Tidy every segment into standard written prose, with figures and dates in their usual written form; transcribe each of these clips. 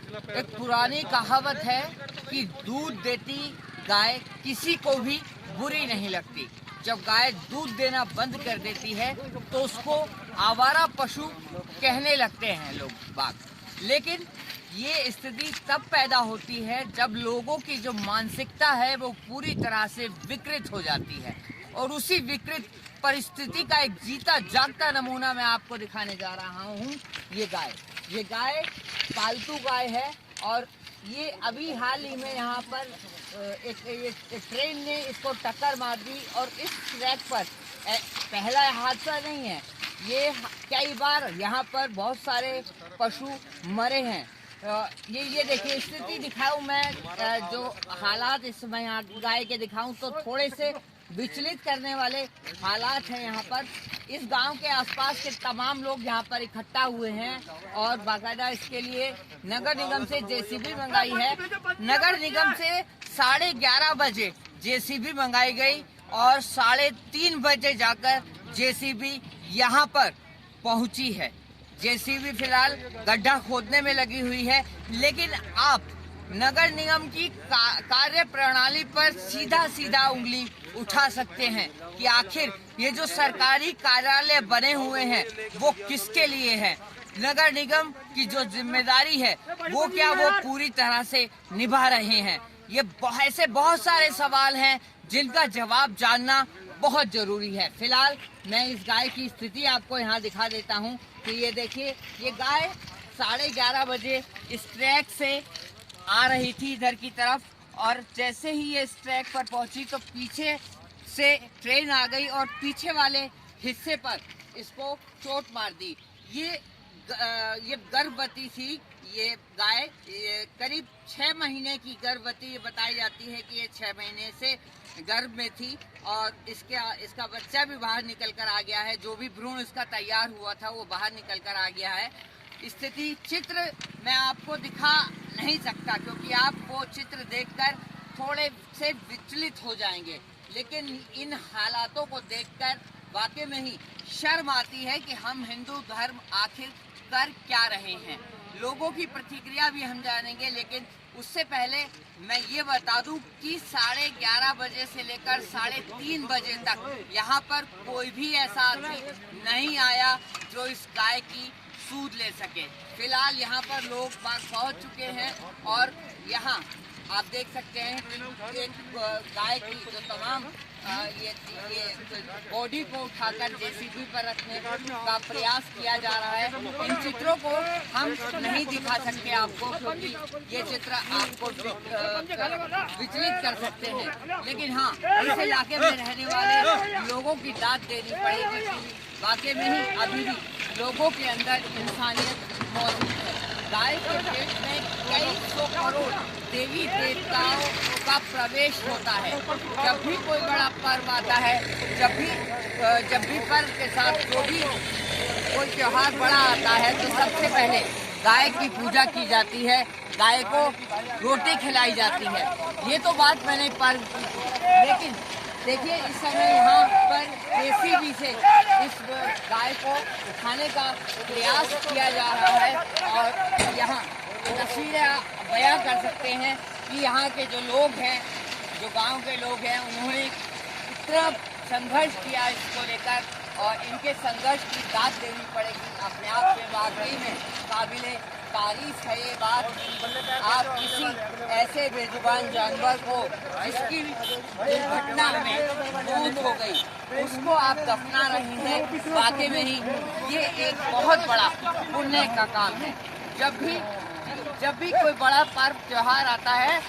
एक पुरानी कहावत है कि दूध देती गाय किसी को भी बुरी नहीं लगती। जब गाय दूध देना बंद कर देती है तो उसको आवारा पशु कहने लगते हैं लोग बाग। लेकिन ये स्थिति तब पैदा होती है जब लोगों की जो मानसिकता है वो पूरी तरह से विकृत हो जाती है। और उसी विकृत परिस्थिति का एक जीता जागता नमूना मैं आपको दिखाने जा रहा हूँ। ये गाय पालतू गाय है और ये अभी हाल ही में यहाँ पर एक ट्रेन ने इसको टक्कर मार दी। और इस ट्रैक पर पहला हादसा नहीं है, ये कई बार यहाँ पर बहुत सारे पशु मरे हैं। ये देखिए स्थिति दिखाऊं मैं, जो हालात इस समय यहाँ गाय के दिखाऊं तो थोड़े से विचलित करने वाले हालात हैं यहाँ पर। इस गांव के आसपास के तमाम लोग यहाँ पर इकट्ठा हुए हैं और बाकायदा इसके लिए नगर निगम से जेसीबी मंगाई है। नगर निगम से 11:30 बजे जेसीबी मंगाई गई और 3:30 बजे जाकर जेसीबी यहाँ पर पहुंची है। जेसीबी फिलहाल गड्ढा खोदने में लगी हुई है, लेकिन आप नगर निगम की कार्य प्रणाली पर सीधा उंगली उठा सकते हैं कि आखिर ये जो सरकारी कार्यालय बने हुए हैं वो किसके लिए है। नगर निगम की जो जिम्मेदारी है वो क्या वो पूरी तरह से निभा रहे हैं। ये ऐसे बहुत सारे सवाल हैं जिनका जवाब जानना बहुत जरूरी है। फिलहाल मैं इस गाय की स्थिति आपको यहाँ दिखा देता हूँ कि ये देखिए, ये गाय 11:30 बजे इस ट्रैक से आ रही थी इधर की तरफ, और जैसे ही ये इस ट्रैक पर पहुंची तो पीछे से ट्रेन आ गई और पीछे वाले हिस्से पर इसको चोट मार दी। ये गर्भवती थी ये गाय, करीब 6 महीने की गर्भवती बताई जाती है कि ये 6 महीने से गर्भ में थी और इसका बच्चा भी बाहर निकल कर आ गया है। जो भी भ्रूण इसका तैयार हुआ था वो बाहर निकल कर आ गया है। स्थिति चित्र मैं आपको दिखा नहीं सकता क्योंकि आप वो चित्र देखकर थोड़े से विचलित हो जाएंगे, लेकिन इन हालातों को देखकर वाकई में ही शर्म आती है कि हम हिंदू धर्म आखिर कर क्या रहे हैं। लोगों की प्रतिक्रिया भी हम जानेंगे, लेकिन उससे पहले मैं ये बता दूं कि 11:30 बजे से लेकर 3:30 बजे तक यहाँ पर कोई भी ऐसा आदमी नहीं आया जो इस गाय की सूद ले सके। फिलहाल यहाँ पर लोग पहुँच चुके हैं और यहाँ आप देख सकते हैं कि एक गाय की जो तमाम ये बॉडी को उठाकर जेसीबी पर रखने का प्रयास किया जा रहा है। इन चित्रों को हम नहीं दिखा सकते आपको क्योंकि ये चित्र आपको विचलित कर सकते हैं, लेकिन हाँ इस इलाके में रहने वाले लोगों की दाद देनी पड़ेगी कि वाकई में ही अभी भी लोगों के अंदर इंसानियत मौजूद है। गाय के पेट में कई 100 करोड़ देवी देवताओं का प्रवेश होता है। जब भी कोई बड़ा पर्व आता है, जब भी पर्व के साथ जो भी कोई त्योहार बड़ा आता है तो सबसे पहले गाय की पूजा की जाती है, गाय को रोटी खिलाई जाती है। ये तो बात मैंने पर्व की, लेकिन देखिए इस समय यहाँ पर जेसीबी से इस गाय को उठाने का प्रयास किया जा रहा है और यहाँ तस्वीरें बयां कर सकते हैं कि यहाँ के जो लोग हैं, जो गांव के लोग हैं, उन्होंने इतना संघर्ष किया इसको लेकर और इनके संघर्ष की दाद देनी पड़ेगी। अपने आप में वाकई में काबिले तारीफ है ये बात। आप किसी ऐसे बेजुबान जानवर को जिसकी दुर्घटना में मौत हो गई उसको आप दफना रहे हैं, वाकई में ही ये एक बहुत बड़ा पुण्य का काम है। जब भी कोई बड़ा पर्व त्योहार आता है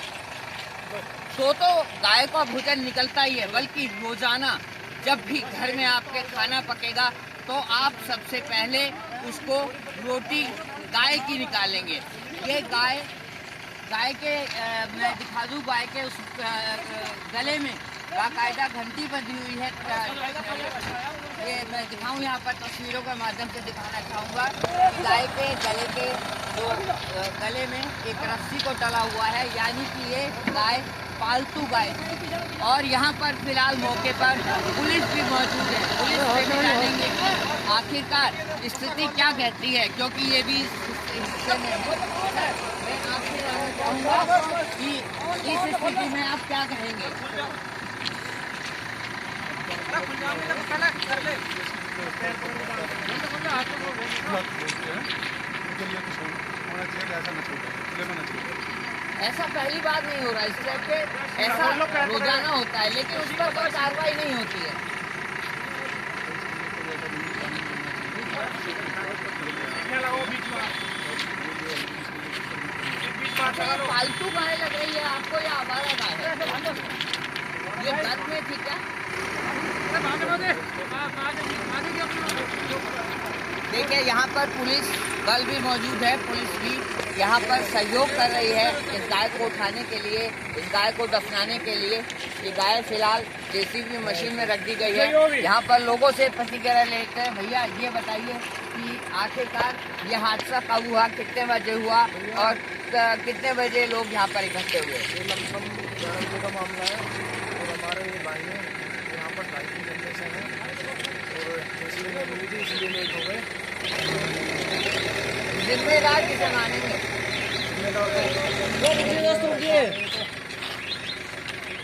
तो गाय का भोजन निकलता ही है, बल्कि रोजाना जब भी घर में आपके खाना पकेगा तो आप सबसे पहले उसको रोटी गाय की निकालेंगे। ये गाय के मैं दिखा दूँ, गाय के उस गले में बाकायदा घंटी बंधी हुई है। ये मैं दिखाऊं यहाँ पर तस्वीरों के माध्यम से दिखाना चाहूँगा। गाय के गले के जो गले में एक रस्सी को डला हुआ है, यानी कि ये गाय पालतू गाय थी। और यहाँ पर फिलहाल मौके पर पुलिस भी मौजूद है। पुलिस से भी जानेंगे कि आखिरकार स्थिति क्या कहती है, क्योंकि ये भी इस हिस्से में चाहूंगा कि इस स्थिति में आप क्या कहेंगे? ऐसा पहली बार नहीं हो रहा, इस टाइप पे ऐसा रोजाना होता है, लेकिन उस पर कोई कार्रवाई नहीं होती है। फालतू गाय लग रही है आपको या आवारा गाय? ये दर्द में थी क्या? देखिए यहाँ पर पुलिस बल भी मौजूद है, पुलिस भी यहाँ पर सहयोग कर रही है इस गाय को उठाने के लिए, इस गाय को दफनाने के लिए। ये गाय फिलहाल जेसीबी मशीन में रख दी गई है। यहाँ पर लोगों से प्रतिक्रिया लेते हैं। भैया ये बताइए कि आखिरकार ये हादसा कब हुआ, कितने बजे हुआ और कितने बजे लोग यहाँ पर इकट्ठे हुए? ये लगभग 11 बजे का मामला है और हमारे भाई ने यहाँ पर ढाई घंटे से हैं और जैसे ही मिली थी इसलिए लेट हो गए। जिम्मेदार किसे मानेंगे?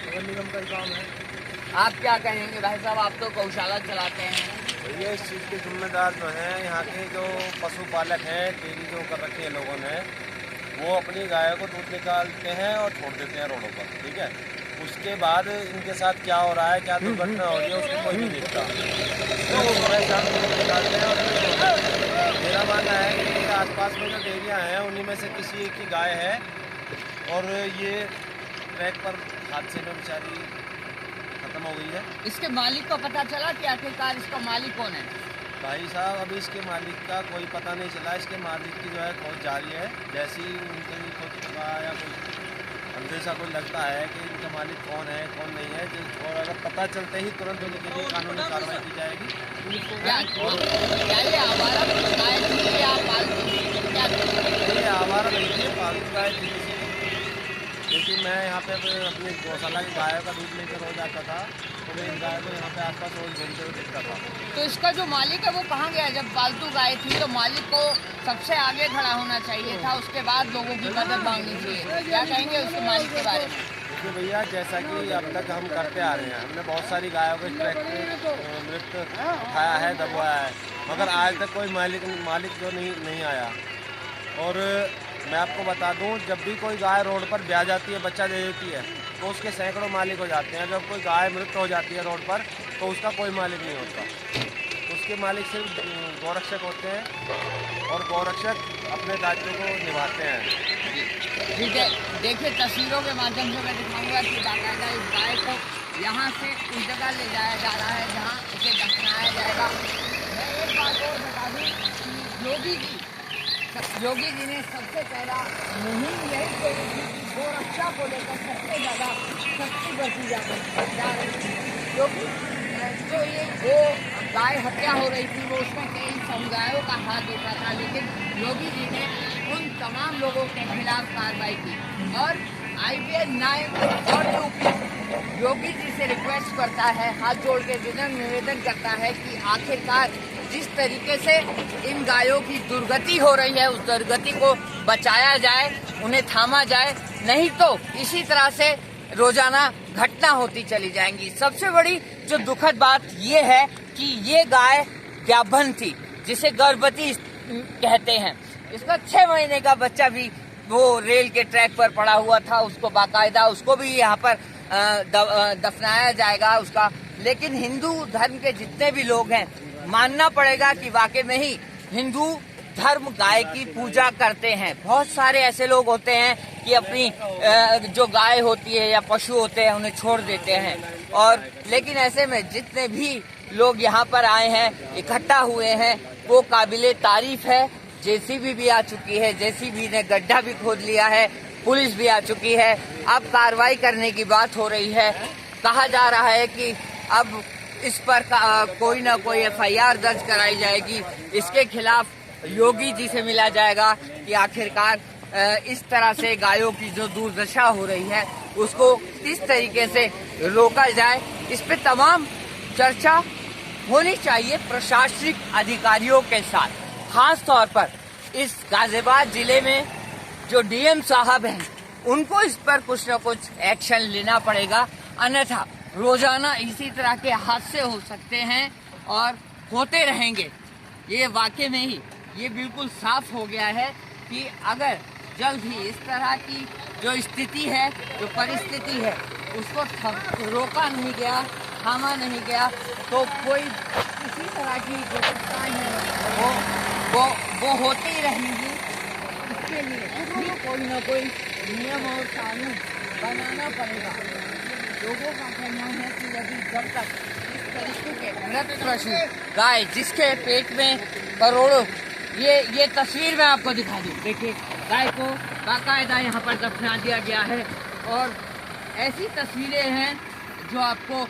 नगर निगम का ही काम है। आप क्या कहेंगे भाई साहब, आप तो गौशाला चलाते हैं। ये इस चीज़ के जिम्मेदार जो हैं यहाँ के जो पशुपालक हैं, डेयरी जो कर रखी है लोगों ने, वो अपनी गाय को दूध निकालते हैं और छोड़ देते हैं रोडों पर, ठीक है। उसके बाद इनके साथ क्या हो रहा है, क्या दुर्घटना हो रही है, उसको कोई नहीं देखता। तो सुबह शाम दूध निकालते हैं और मेरा मानना है कि आसपास में जो डेयरियाँ हैं उन्हीं में से किसी एक की गाय है और ये ट्रैक पर हादसे में बेचारी खत्म हो गई है। इसके मालिक को पता चला कि आखिरकार इसका मालिक कौन है? भाई साहब अभी इसके मालिक का कोई पता नहीं चला। इसके मालिक की जो है खोज जारी है। जैसे ही उनके भी खोज पता या कोई अंदेशा कोई लगता है कि इनका मालिक कौन है कौन नहीं है, और अगर पता चलते ही तुरंत उनके लिए कानूनी कार्रवाई की जाएगी। क्या ये आवारा गाय थी या पालतू? क्या ये आवारा नहीं थी, पालतू गाय थी। लेकिन मैं यहाँ पे अपनी गौशाला की गायों का दूध लेकर रोज आता था, तो मैं इन गायों को यहाँ पे आसपास रोज घूमते हुए देखता था। तो इसका जो मालिक है वो कहाँ गया? जब पालतू गाय थी तो मालिक को सबसे आगे खड़ा होना चाहिए था, उसके बाद लोगों की मदद मांगनी चाहिए। क्या कहेंगे उसके मालिक के बारे में? देखिए भैया, जैसा कि अब तक हम करते आ रहे हैं, हमने बहुत सारी गायों को ट्रैक पे मृत उठाया है, दबवाया है, मगर आज तक कोई मालिक जो नहीं आया। और मैं आपको बता दूं, जब भी कोई गाय रोड पर ब्याह जाती है, बच्चा दे देती है, तो उसके सैकड़ों मालिक हो जाते हैं। जब कोई गाय मृत हो जाती है रोड पर, तो उसका कोई मालिक नहीं होता। उसके मालिक सिर्फ गौरक्षक होते हैं और गौरक्षक अपने दायित्व को निभाते हैं। ठीक है, देखिए तस्वीरों के माध्यम से मैं दिखाऊंगा कि बाकायदा इस गाय को यहाँ से उस जगह ले जाया जा रहा है जहाँ इसे दफनाया जाएगा। मैं एक बात और बता दूँ कि योगी जी ने सबसे पहला मुहिम यही शुरू की कि गोरक्षा को लेकर सबसे ज़्यादा सख्ती बरती जा रही थी, क्योंकि जो ये गो गाय हत्या हो रही थी वो उसमें कई समुदायों का हाथ होता था, लेकिन योगी जी ने उन तमाम लोगों के खिलाफ कार्रवाई की। और IBN न्याय और यूपी योगी जी से रिक्वेस्ट करता है, हाथ जोड़ के निवेदन करता है कि आखिरकार जिस तरीके से इन गायों की दुर्गति हो रही है उस दुर्गति को बचाया जाए, उन्हें थामा जाए, नहीं तो इसी तरह से रोजाना घटना होती चली जाएंगी। सबसे बड़ी जो दुखद बात ये है कि ये गाय गाभन थी, जिसे गर्भवती कहते हैं। इसका 6 महीने का बच्चा भी वो रेल के ट्रैक पर पड़ा हुआ था, उसको बाकायदा उसको भी यहाँ पर दफनाया जाएगा उसका। लेकिन हिंदू धर्म के जितने भी लोग हैं, मानना पड़ेगा कि वाकई में ही हिंदू धर्म गाय की पूजा करते हैं। बहुत सारे ऐसे लोग होते हैं कि अपनी जो गाय होती है या पशु होते हैं उन्हें छोड़ देते हैं। और लेकिन ऐसे में जितने भी लोग यहाँ पर आए हैं, इकट्ठा हुए हैं, वो काबिले तारीफ है। जेसीबी भी आ चुकी है, जेसीबी ने गड्ढा भी खोद लिया है, पुलिस भी आ चुकी है। अब कार्रवाई करने की बात हो रही है। कहा जा रहा है कि अब इस पर कोई ना कोई FIR दर्ज कराई जाएगी, इसके खिलाफ योगी जी से मिला जाएगा कि आखिरकार इस तरह से गायों की जो दुर्दशा हो रही है उसको किस तरीके से रोका जाए। इस पे तमाम चर्चा होनी चाहिए प्रशासनिक अधिकारियों के साथ। खास तौर पर इस गाजियाबाद जिले में जो डीएम साहब हैं उनको इस पर कुछ न कुछ एक्शन लेना पड़ेगा, अन्यथा रोजाना इसी तरह के हादसे हो सकते हैं और होते रहेंगे। ये वाकई में ही ये बिल्कुल साफ हो गया है कि अगर जल्द ही इस तरह की जो स्थिति है, जो परिस्थिति है, उसको रोका नहीं गया, थामा नहीं गया, तो कोई इसी तरह की जो घटनाएं हैं वो होती ही रहेंगी। इसके लिए भी कोई ना कोई नियम और कानून बनाना पड़ेगा। लोगों का कहना है कि यदि जब तक इस तरीके के मृत पशु गाय, जिसके पेट में करोड़ों, ये तस्वीर मैं आपको दिखा दूं, देखिए गाय को बाकायदा यहाँ पर दफना दिया गया है और ऐसी तस्वीरें हैं जो आपको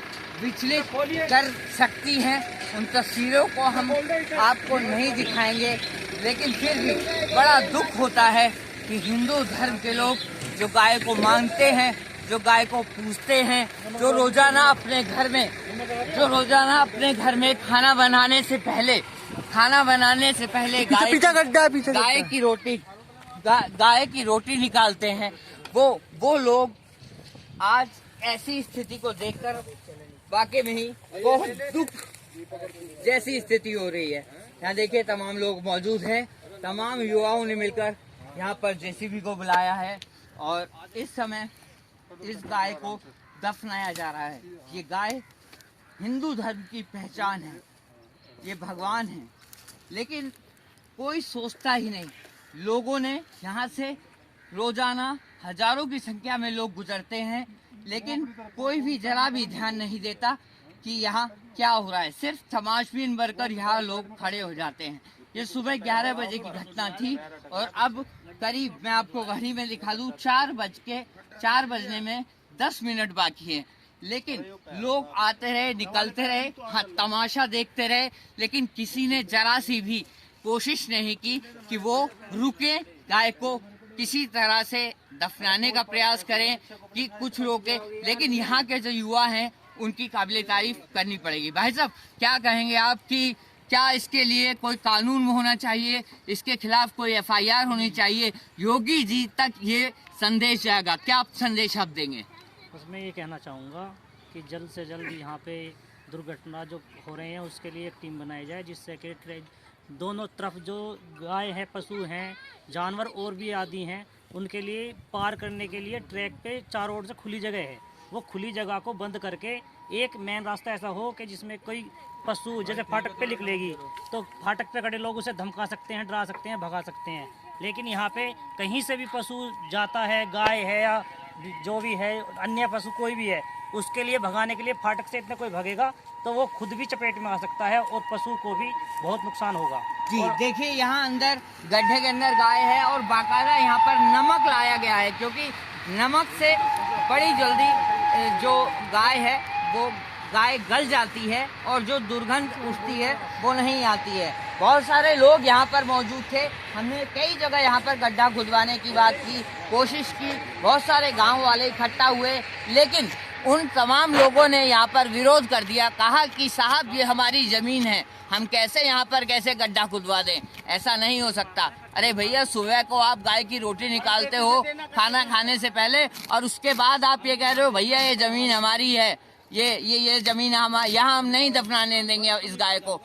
विचलित कर सकती हैं। उन तस्वीरों को हम आपको नहीं दिखाएंगे, लेकिन फिर भी बड़ा दुख होता है कि हिंदू धर्म के लोग जो गाय को मानते हैं, जो गाय को पूजते हैं, जो रोजाना अपने घर में खाना बनाने से पहले गाय की रोटी निकालते हैं, वो लोग आज ऐसी स्थिति को देखकर वाकई में ही बहुत दुख जैसी स्थिति हो रही है। यहाँ देखिए तमाम लोग मौजूद हैं, तमाम युवाओं ने मिलकर यहाँ पर जेसीबी को बुलाया है और इस समय इस गाय को दफनाया जा रहा है। ये गाय हिंदू धर्म की पहचान है, ये भगवान है, लेकिन कोई सोचता ही नहीं। लोगों ने यहाँ से रोजाना हजारों की संख्या में लोग गुजरते हैं, लेकिन कोई भी जरा भी ध्यान नहीं देता कि यहाँ क्या हो रहा है। सिर्फ तमाशबीन बनकर यहाँ लोग खड़े हो जाते हैं। ये सुबह 11 बजे की घटना थी और अब करीब मैं आपको घड़ी में दिखा दूं 4 बजने में 10 मिनट बाकी है, लेकिन लोग आते रहे, निकलते रहे, हाँ, तमाशा देखते रहे, लेकिन किसी ने जरा सी भी कोशिश नहीं की कि वो रुके, गाय को किसी तरह से दफनाने का प्रयास करें कि कुछ रोके। लेकिन यहाँ के जो युवा हैं उनकी काबिल तारीफ करनी पड़ेगी। भाई साहब, क्या कहेंगे आप कि क्या इसके लिए कोई कानून होना चाहिए, इसके खिलाफ कोई एफआईआर होनी चाहिए, योगी जी तक ये संदेश जाएगा, क्या आप संदेश आप देंगे? बस मैं ये कहना चाहूँगा कि जल्द से जल्द यहाँ पे दुर्घटना जो हो रहे हैं उसके लिए एक टीम बनाई जाए, जिससे कि दोनों तरफ जो गाय है, पशु हैं, जानवर और भी आदि हैं, उनके लिए पार करने के लिए ट्रैक पे चारों ओर से खुली जगह है, वो खुली जगह को बंद करके एक मेन रास्ता ऐसा हो कि जिसमें कोई पशु जैसे फाटक पे निकलेगी तो फाटक पे खड़े लोग उसे धमका सकते हैं, डरा सकते हैं, भगा सकते हैं। लेकिन यहाँ पे कहीं से भी पशु जाता है, गाय है या जो भी है, अन्य पशु कोई भी है, उसके लिए भगाने के लिए फाटक से इतना कोई भगेगा तो वो खुद भी चपेट में आ सकता है और पशु को भी बहुत नुकसान होगा। जी देखिए, यहाँ अंदर गड्ढे के अंदर गाय है और बाकायदा यहाँ पर नमक लाया गया है, क्योंकि नमक से बड़ी जल्दी जो गाय है वो गाय गल जाती है और जो दुर्गंध उठती है वो नहीं आती है। बहुत सारे लोग यहाँ पर मौजूद थे, हमने कई जगह यहाँ पर गड्ढा खुदवाने की बात की, कोशिश की, बहुत सारे गांव वाले इकट्ठा हुए, लेकिन उन तमाम लोगों ने यहाँ पर विरोध कर दिया, कहा कि साहब ये हमारी ज़मीन है, हम कैसे यहाँ पर कैसे गड्ढा खुदवा दें, ऐसा नहीं हो सकता। अरे भैया, सुबह को आप गाय की रोटी निकालते हो खाना खाने से पहले और उसके बाद आप ये कह रहे हो भैया ये ज़मीन हमारी है, ये ज़मीन हमारी, यहाँ हम नहीं दफनाने देंगे इस गाय को।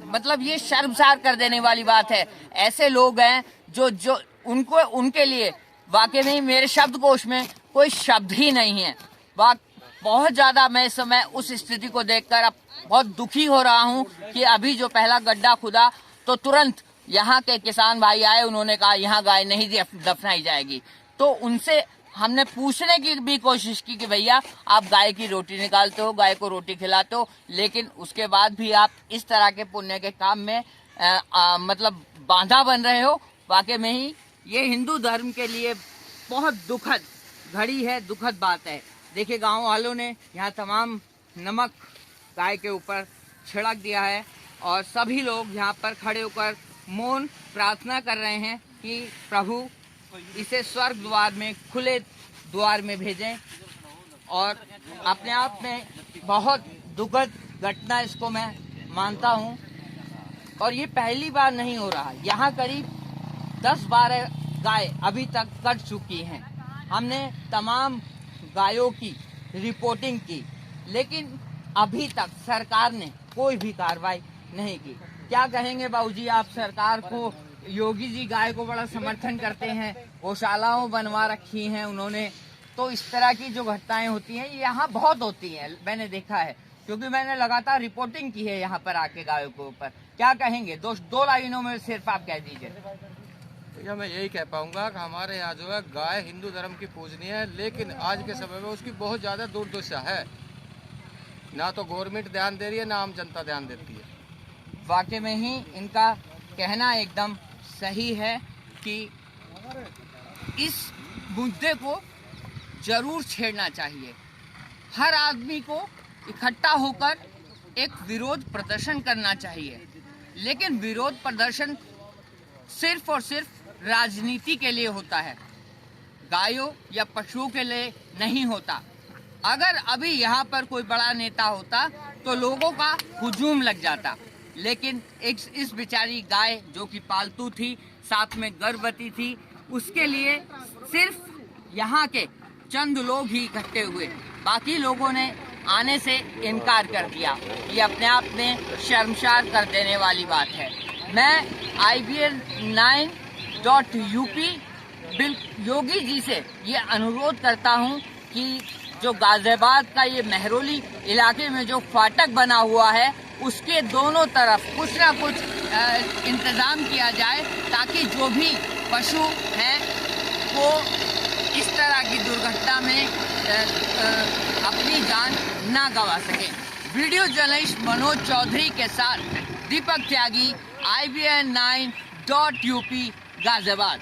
मतलब ये शर्मसार कर देने वाली बात है। ऐसे लोग हैं जो उनको उनके लिए वाकई में मेरे शब्दकोश में कोई शब्द ही नहीं है। बहुत ज़्यादा मैं इस समय उस स्थिति को देखकर अब बहुत दुखी हो रहा हूँ कि अभी जो पहला गड्ढा खुदा तो तुरंत यहाँ के किसान भाई आए, उन्होंने कहा यहाँ गाय नहीं दफनाई जाएगी। तो उनसे हमने पूछने की भी कोशिश की कि भैया आप गाय की रोटी निकालते हो, गाय को रोटी खिलाते हो, लेकिन उसके बाद भी आप इस तरह के पुण्य के काम में मतलब बांधा बन रहे हो। वाकई में ही ये हिंदू धर्म के लिए बहुत दुखद घड़ी है, दुखद बात है। देखिए, गांव वालों ने यहाँ तमाम नमक गाय के ऊपर छिड़क दिया है और सभी लोग यहाँ पर खड़े होकर मौन प्रार्थना कर रहे हैं कि प्रभु इसे स्वर्ग द्वार में, खुले द्वार में भेजें। और अपने आप में बहुत दुखद घटना इसको मैं मानता हूँ और ये पहली बार नहीं हो रहा। यहाँ करीब 10-12 गाय अभी तक कट चुकी हैं। हमने तमाम गायों की रिपोर्टिंग की, लेकिन अभी तक सरकार ने कोई भी कार्रवाई नहीं की। क्या कहेंगे बाबूजी आप सरकार को? योगी जी गाय को बड़ा समर्थन करते हैं, गौशालाओं बनवा रखी हैं उन्होंने, तो इस तरह की जो घटनाएं होती हैं ये यहाँ बहुत होती हैं, मैंने देखा है, क्योंकि मैंने लगातार रिपोर्टिंग की है यहाँ पर आके गायों के ऊपर। क्या कहेंगे? दो लाइनों में सिर्फ आप कह दीजिए। भैया मैं यही कह पाऊंगा कि हमारे यहाँ जो है गाय हिंदू धर्म की पूजनीय है, लेकिन आज के समय में उसकी बहुत ज़्यादा दुर्दशा है। ना तो गवर्नमेंट ध्यान दे रही है, ना आम जनता ध्यान देती है। वाकई में ही इनका कहना एकदम सही है कि इस मुद्दे को जरूर छेड़ना चाहिए। हर आदमी को इकट्ठा होकर एक विरोध प्रदर्शन करना चाहिए, लेकिन विरोध प्रदर्शन सिर्फ और सिर्फ राजनीति के लिए होता है, गायों या पशुओं के लिए नहीं होता। अगर अभी यहाँ पर कोई बड़ा नेता होता तो लोगों का हुजूम लग जाता, लेकिन इस बेचारी गाय जो कि पालतू थी, साथ में गर्भवती थी, उसके लिए सिर्फ यहाँ के चंद लोग ही इकट्ठे हुए, बाकी लोगों ने आने से इनकार कर दिया। ये अपने आप में शर्मसार कर देने वाली बात है। मैं IBN9.UP योगी जी से ये अनुरोध करता हूँ कि जो गाजियाबाद का ये महरौली इलाके में जो फाटक बना हुआ है, उसके दोनों तरफ कुछ ना कुछ इंतज़ाम किया जाए, ताकि जो भी पशु हैं वो इस तरह की दुर्घटना में अपनी जान ना गंवा सकें। वीडियो जर्नलिस्ट मनोज चौधरी के साथ दीपक त्यागी, IBN9.UP गाजियाबाद।